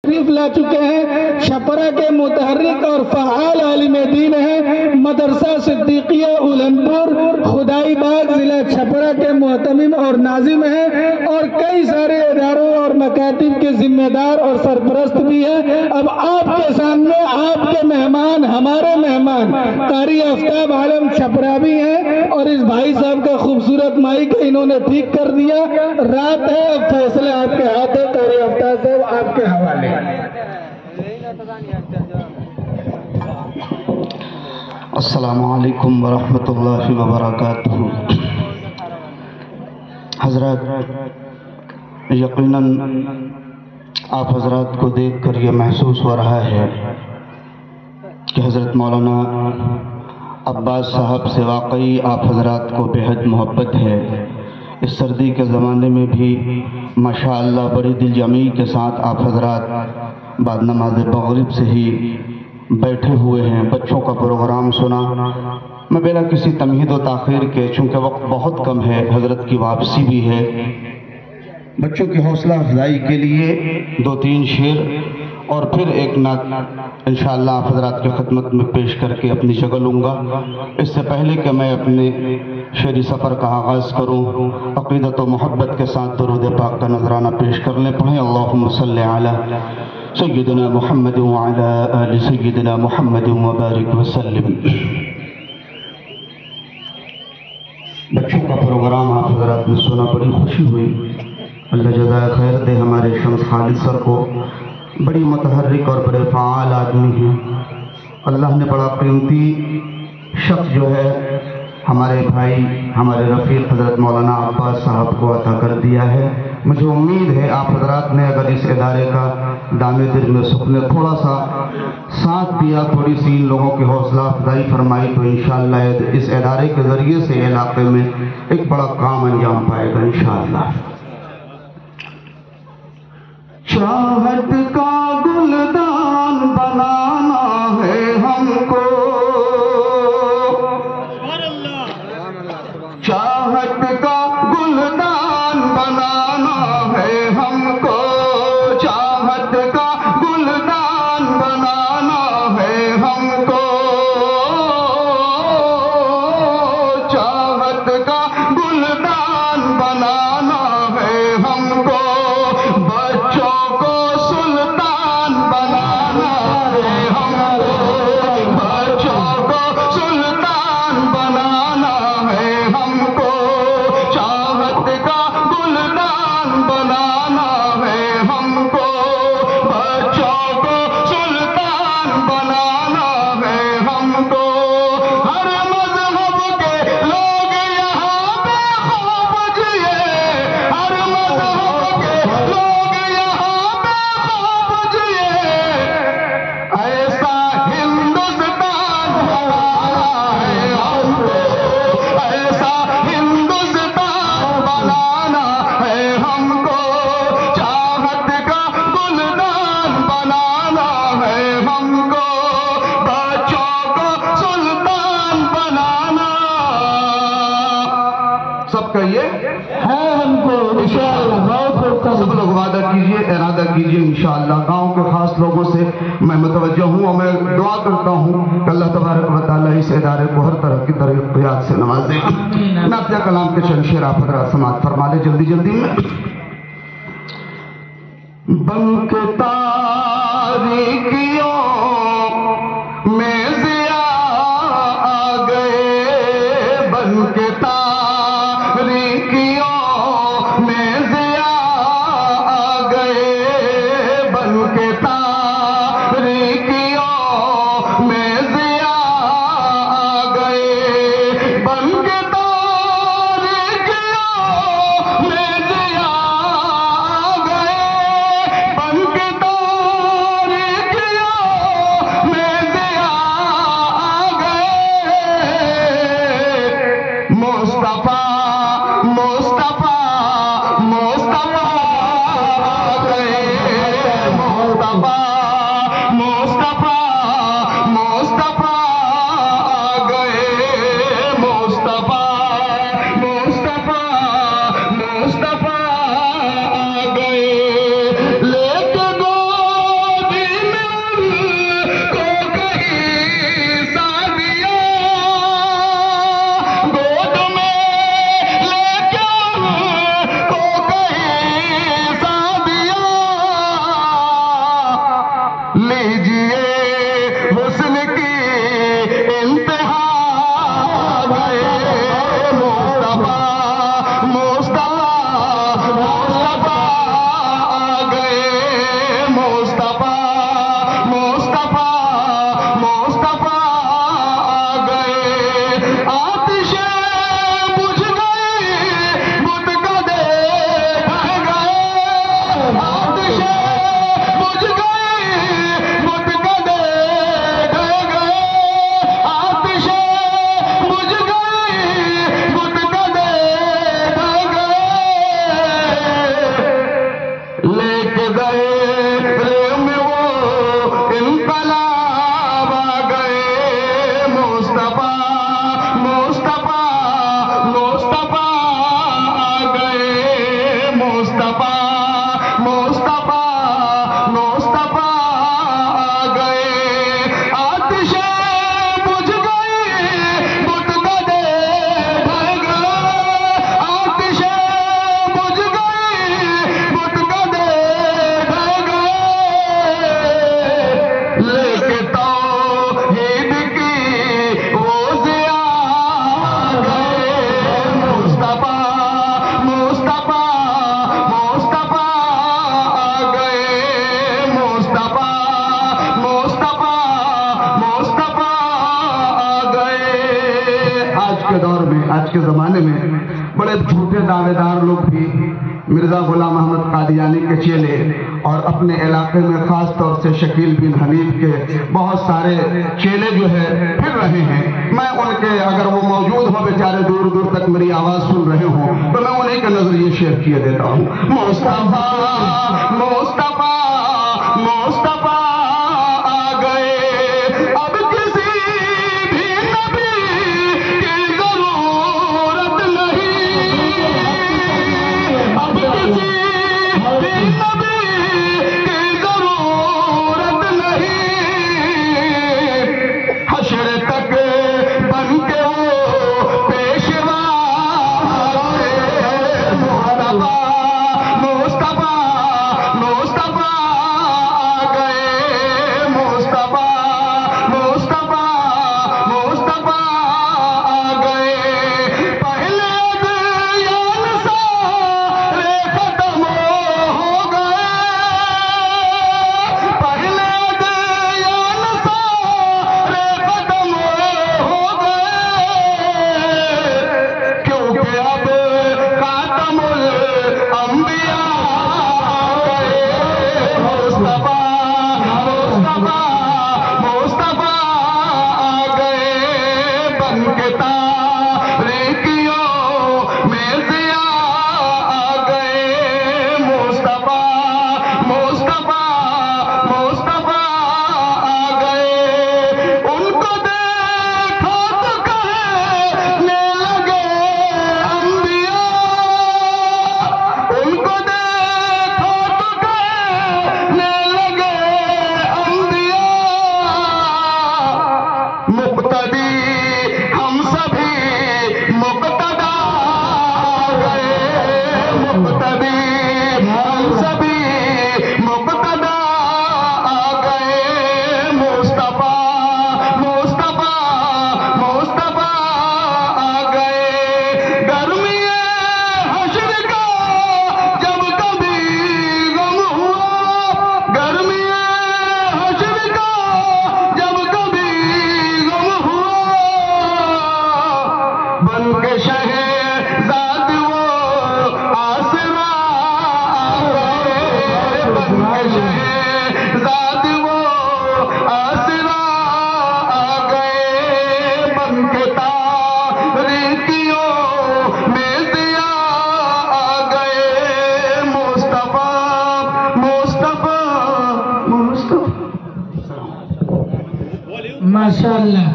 تشریف لا چکے ہیں، چھپرا کے متحرک اور فعال عالم دین ہیں، مدرسہ صدیقیہ اولنپور خدائی باغ ضلع چھپرا کے محتمم اور ناظم ہیں، اور کئی سارے اداروں اور مکاتب کے ذمہ دار اور سرپرست بھی ہیں۔ اب آپ کے سامنے آپ کے مہمان، ہمارے مہمان قاری آفتاب عالم چھپرا بھی ہیں، اور اس بھائی صاحب کا خوبصورت مائک انہوں نے ٹھیک کر دیا۔ رات ہے، اب فیصلہ آپ کے ہاتھ ہے۔ قاری آفتاب صاحب آپ کے حوالے۔ السلام علیکم ورحمۃ اللہ وبرکاتہ۔ حضرات، یقیناً آپ حضرات کو دیکھ کر یہ محسوس ہو رہا ہے کہ حضرت مولانا عباس صاحب سے واقعی آپ حضرات کو بہت محبت ہے۔ اس سردی کے زمانے میں بھی ماشاءاللہ بڑی دل جمعی کے ساتھ آپ حضرات بعد نماز مغرب سے ہی بیٹھے ہوئے ہیں، بچوں کا پروگرام سنا۔ میں بلا کسی تمہید و تاخیر کے، چونکہ وقت بہت کم ہے، حضرت کی واپسی بھی ہے، بچوں کی حوصلہ افزائی کے لیے 2-3 شعر اور پھر ایک نعت انشاءاللہ آپ حضرات کی خدمت میں پیش کر کے اپنی جگہ لوں گا۔ اس سے پہلے کہ میں اپنے شعری سفر کا آغاز کروں، عقیدت و محبت کے ساتھ درود پاک کا نذرانہ پیش کر لیں۔ پڑھیں اللہم صلی علی سیدنا محمد وعلی آل سیدنا محمد وبارک وسلم۔ بچوں کا پروگرام آپ حضرات نے سنا، بڑی خوشی ہوئی۔ اللہ جزائے خیر دے ہمارے شمس خالد سر کو، بڑی متحرک اور بڑے فعال آدمی ہیں۔ اللہ نے بڑا قیمتی شخص جو ہے ہمارے بھائی، ہمارے رفیق حضرت مولانا عباس صاحب کو عطا کر دیا ہے۔ مجھے امید ہے آپ حضرات نے اگر اس ادارے کا دامِ دل میں سکھ نے تھوڑا سا ساتھ دیا، تھوڑی سی ان لوگوں کی حوصلہ افزائی فرمائی، تو انشاءاللہ اس ادارے کے ذریعے سے علاقے میں ایک بڑا کام انجام پائے گا انشاءاللہ۔ چاہت کا گلدان بنانا ہے ہم کو، چاہت کا گلدان بنانا ہے ہم کو، چاہت کا گلدان بنانا ہے ہم کو، چاہت کا گلدان بنانا ہے ہم کو، بچوں کو سلطان بنانا ہے ہم کو، بچوں کو سلطان بنانا ہے ہم کو، چاہت کا گلدان بنانا ہے ہم کو، بچوں کو سلطان بنانا ہے ہم کو۔ ہر مذہب کے لوگ یہاں پہ خوب جیے، ہر مذہب کے لوگ یہاں پہ خوب جیے، ایسا ہندوستان بنانا ہے ہم کو، ایسا ہندوستان بنانا ہے ہم کو، چاہت کا گلدان بنانا ہے ہم کو، بچوں کو سلطان بنانا۔ سب کہیے ہے ہم کو انشاءاللہ۔ سب لوگ وعدہ کیجئے، ارادہ کیجئے انشاءاللہ۔ گاؤں کے خاص لوگوں سے میں متوجہ ہوں اور میں دعا کرتا ہوں کہ اللہ تبارک و تعالیٰ اس ادارے کو ہر طرح کی ترقیات سے نوازے۔ نعتیہ کلام کے چند شعر آپ حضرات سماعت فرما لیں جلدی جلدی میں۔ بن کے تاریکیوں میں ضیاء آ گئے، بن کے تاریکیوں میں ضیاء آ گئے، بن کے تاریکیوں میں ضیاء آ گئے، بن کے تاریکیوں میں ضیاء آ گئے، بن کے تاریکیوں لیجیے حسن کی انتہا گئے مصطفیٰ مصطفیٰ مصطفیٰ گئے مصطفیٰ مصطفیٰ مصطفیٰ گئے آتش بجھ گئی بت کدے ڈھہ گئے آتش بجھ گئی بت کدے ڈھہ گئے آتش بجھ گئی بت کدے ڈھہ گئے لے کے گئے میں وہ انقلاب آ گئے مصطفیٰ مصطفیٰ مصطفیٰ آ گئے مصطفیٰ مصطفیٰ مصطفیٰ آ گئے آتش بجھ گئی بت کدے ڈھہ گئے آتش بجھ گئی بت کدے ڈھہ گئے لے کے توحید کی وہ ضیا گئے مصطفیٰ مصطفیٰ مصطفیٰ آ گئے مصطفیٰ مصطفیٰ مصطفیٰ آ گئے آج کے دور میں آج کے زمانے میں بڑے جھوٹے دعوے دار لوگ بھی مرزا غلام احمد قادیانی کے چیلے اور اپنے علاقے میں خاص طور سے شکیل بن حنیف کے بہت سارے چیلے جو ہے پھر رہے ہیں میں ان کے اگر وہ موجود ہوں بیچارے دور دور تک میری آواز سن رہے ہوں تو میں انہیں کے نظریے شیئر کیے دیتا ہوں مصطفیٰ مصطفیٰ مصطفیٰ آ گئے اب کسی بھی نبی کی ضرورت نہیں اب کسی بھی نبی کی ضرورت نہیں حشر تک بن کے وہ پیشوا مصطفیٰ مصطفیٰ مصطفیٰ آ گئے مصطفیٰ مصطفیٰ مصطفیٰ آ گئے پہلے ادیان سارے ختم ہو گئے پہلے ادیان سارے ختم ہو گئے کیونکہ اب خاتم الانبیاء گئے مصطفیٰ مصطفیٰ مصطفیٰ آ گئے بن کے تاریکیوں میں ضیا آ گئے مصطفیٰ مصطفیٰ مصطفیٰ آ گئے ان کو دیکھو تو کہنے لگے انبیاء ان کو دیکھو تو کہنے لگے انبیاء مقتدی ہم سبھی مقتدا گئے مقتدی ہم سبھی مقتدا آ گئے مصطفیٰ مصطفیٰ مصطفیٰ آ گئے گرمی حشر کا جب کبھی غم ہوا گرمی حشر کا جب کبھی غم ہوا بن کے شہزاد وہ آسرا گئے بن کے شہزاد وہ آسرا گئے بن کے تاریکیوں میں ضیا آ گئے مصطفیٰ مصطفیٰ مصطفیٰ ماشاءاللہ